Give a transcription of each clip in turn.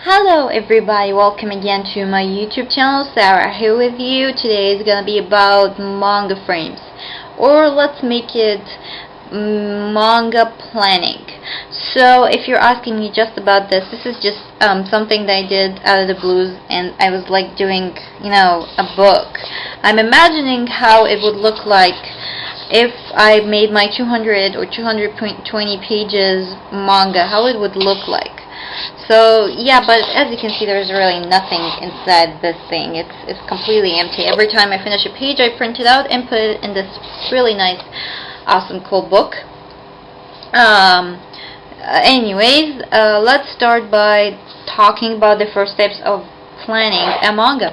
Hello everybody, welcome again to my YouTube channel. Sarah here with you. Today is gonna be about manga frames, or let's make it manga planning. So if you're asking me just about this is just something that I did out of the blues, and I was like doing, a book. I'm imagining how it would look like if I made my 200 or 220 pages manga, how it would look like. So yeah, but as you can see, there's really nothing inside this thing. It's completely empty. Every time I finish a page, I print it out and put it in this really nice, awesome, cool book. Anyways, let's start by talking about the first steps of planning a manga.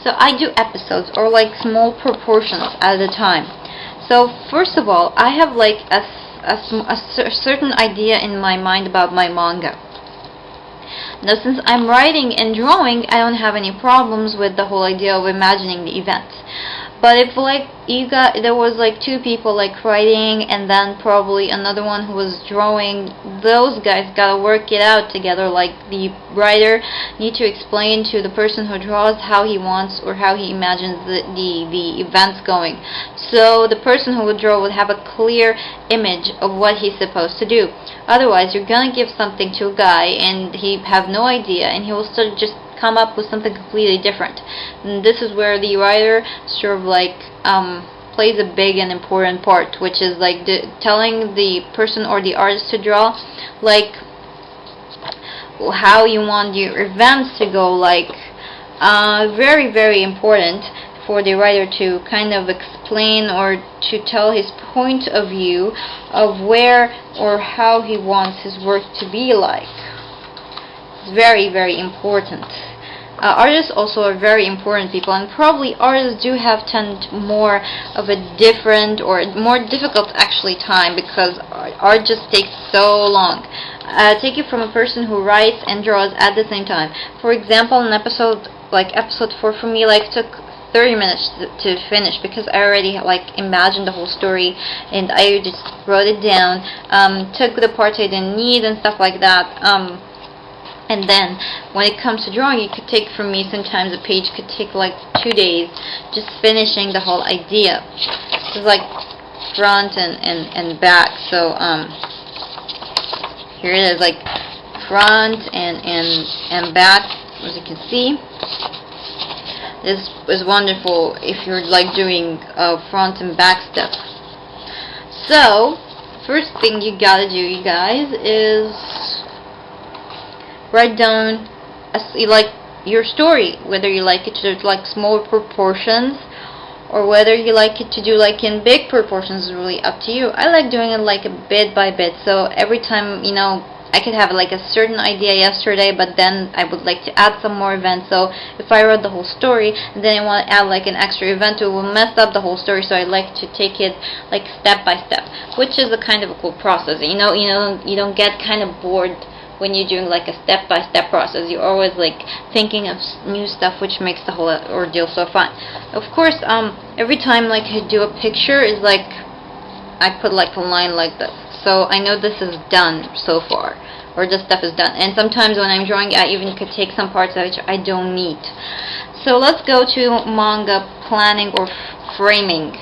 So I do episodes, or like small proportions at a time. So first of all, I have like a certain idea in my mind about my manga. Now, since I'm writing and drawing, I don't have any problems with the whole idea of imagining the events. But if there was like two people like writing and then probably another one who was drawing, those guys gotta work it out together. Like the writer need to explain to the person who draws how he wants or how he imagines the events going. So the person who would draw would have a clear image of what he's supposed to do. Otherwise, you're gonna give something to a guy and he have no idea, and he will still just come up with something completely different. And this is where the writer sort of like plays a big and important part, which is like telling the person or the artist to draw like how you want your events to go. Like very, very important for the writer to kind of explain or to tell his point of view of where or how he wants his work to be like. It's very, very important. Artists also are very important people, and probably artists do have more of a different or more difficult actually time, because art just takes so long. Take it from a person who writes and draws at the same time. For example, an episode like episode 4 for me took 30 minutes to finish, because I already imagined the whole story and I just wrote it down, took the parts I didn't need and stuff like that. And then when it comes to drawing, it could take, for me, sometimes a page could take like 2 days just finishing the whole idea. It's like front and back. So here it is, like front and back, as you can see. This is wonderful if you're like doing front and back stuff. So first thing you gotta do, you guys, is write down your story, whether you like it to do like small proportions or whether you like it to do like in big proportions. Is really up to you. I like doing it like a bit by bit, so every time, I could have like a certain idea yesterday, but then I would like to add some more events. So if I wrote the whole story and then I want to add like an extra event, it will mess up the whole story. So I like to take it like step by step, which is a kind of a cool process. You don't get kind of bored when you're doing like a step-by-step process. You're always like thinking of new stuff, which makes the whole ordeal so fun. Of course, every time like I do a picture, is like I put like a line like this, so I know this is done so far, or this stuff is done. And sometimes when I'm drawing, I even could take some parts which I don't need. So let's go to manga planning or framing.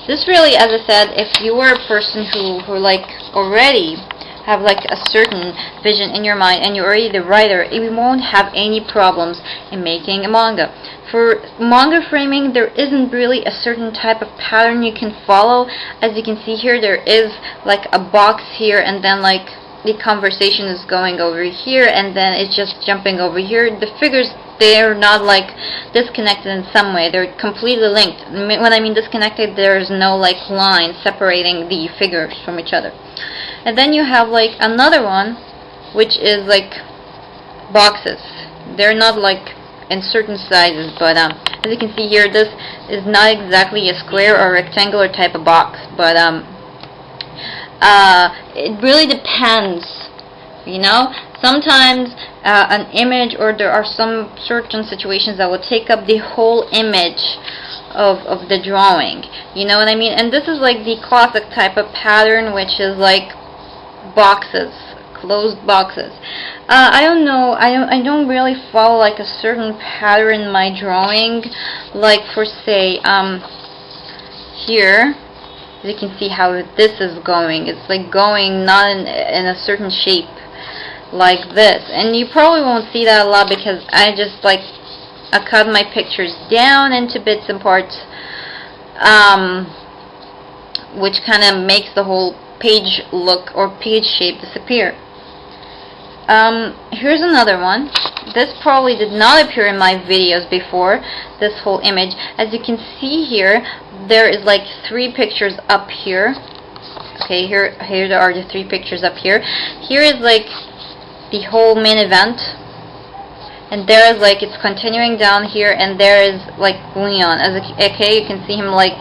This really, as I said, if you were a person who like already have like a certain vision in your mind and you're already the writer, you won't have any problems in making a manga. For manga framing, there isn't really a certain type of pattern you can follow. As you can see here, there is like a box here, and then like the conversation is going over here, and then it's just jumping over here. The figures, they're not like disconnected in some way, they're completely linked. When I mean disconnected, there's no like line separating the figures from each other. And then you have like another one, which is like boxes. They're not like in certain sizes, but as you can see here, this is not exactly a square or rectangular type of box, but it really depends. Sometimes an image, or there are some certain situations that will take up the whole image of the drawing. You know what I mean? And this is like the classic type of pattern, which is like boxes, closed boxes. I don't know. I don't really follow like a certain pattern in my drawing. Like for say here, as you can see how this is going. It's like going not in a certain shape like this, and you probably won't see that a lot because I just like I cut my pictures down into bits and parts, which kind of makes the whole page look or page shape disappear. Here's another one. This probably did not appear in my videos before, this whole image. As you can see here, there is like 3 pictures up here. Okay, here there are the 3 pictures up here. Here is like the whole main event, and there is like it's continuing down here, and there is like Leon. Okay, you can see him like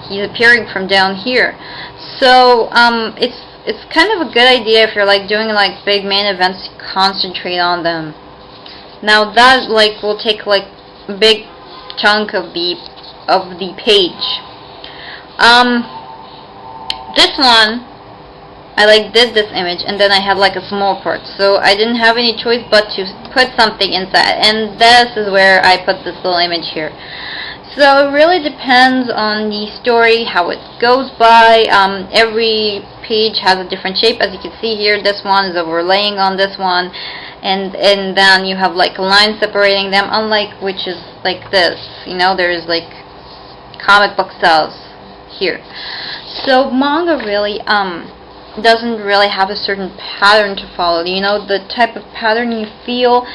he's appearing from down here. So it's kind of a good idea if you're like doing like big main events to concentrate on them. Now that like will take like a big chunk of the page. This one I like did this image, and then I had like a small part, so I didn't have any choice but to put something inside, and this is where I put this little image here. So it really depends on the story, how it goes by. Every page has a different shape. As you can see here, this one is overlaying on this one, and then you have like a line separating them, unlike which is like this, you know, there's like comic book styles here. So manga really doesn't really have a certain pattern to follow. You know, the type of pattern you feel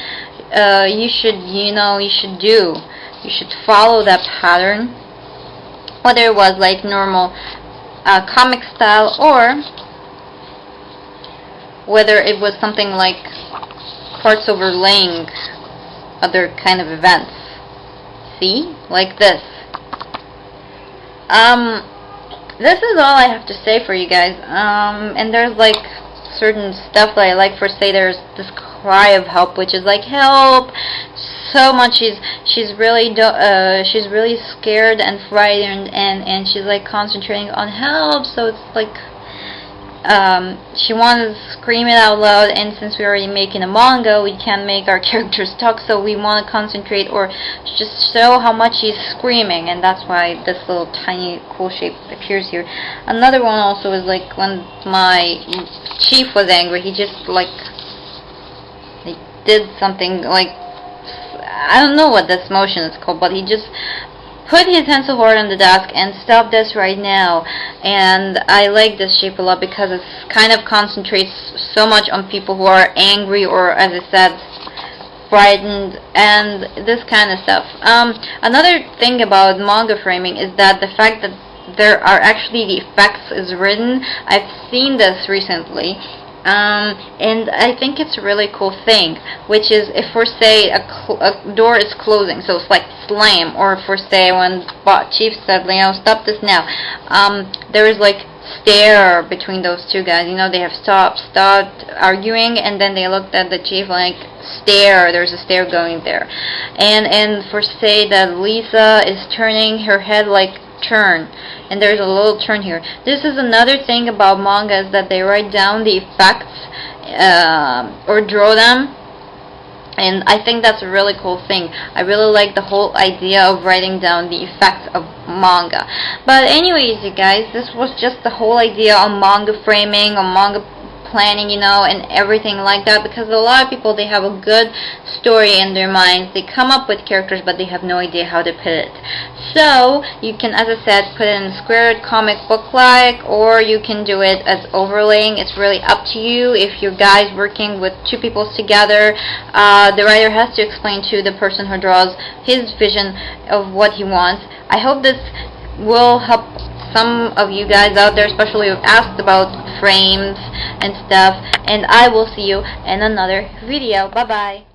you should do. You should follow that pattern, whether it was like normal comic style or whether it was something like parts overlaying other kind of events. See? Like this. This is all I have to say for you guys. And there's like certain stuff that I like. For say there's this cry of help, which is like help. So much she's really scared and frightened, and she's like concentrating on help. So it's like she wants to scream it out loud, and since we're already making a manga, we can't make our characters talk, so we want to concentrate or just show how much she's screaming, and that's why this little tiny cool shape appears here. Another one also is like when my chief was angry, he just like he did something like, I don't know what this motion is called, but he just put his hand so hard on the desk and stop this right now. And I like this shape a lot because it kind of concentrates so much on people who are angry or, as I said, frightened and this kind of stuff. Another thing about manga framing is that the fact that there are actually the effects is written. I've seen this recently. And I think it's a really cool thing, which is if for say a door is closing, so it's like slam, or for say when Chief said, you know, stop this now, there is like stare between those two guys, you know, they have stopped arguing, and then they looked at the Chief like stare, there's a stare going there, and for say that Lisa is turning her head like turn, and there's a little turn here. This is another thing about manga, is that they write down the effects or draw them, and I think that's a really cool thing. I really like the whole idea of writing down the effects of manga. But anyways, you guys, this was just the whole idea on manga framing, on manga planning, you know, and everything like that, because a lot of people, they have a good story in their minds, they come up with characters, but they have no idea how to put it. So you can, as I said, put it in squared comic book like, or you can do it as overlaying. It's really up to you. If you're guys working with 2 people together, the writer has to explain to the person who draws his vision of what he wants. I hope this will help some of you guys out there, especially who have asked about frames and stuff, and I will see you in another video. Bye bye.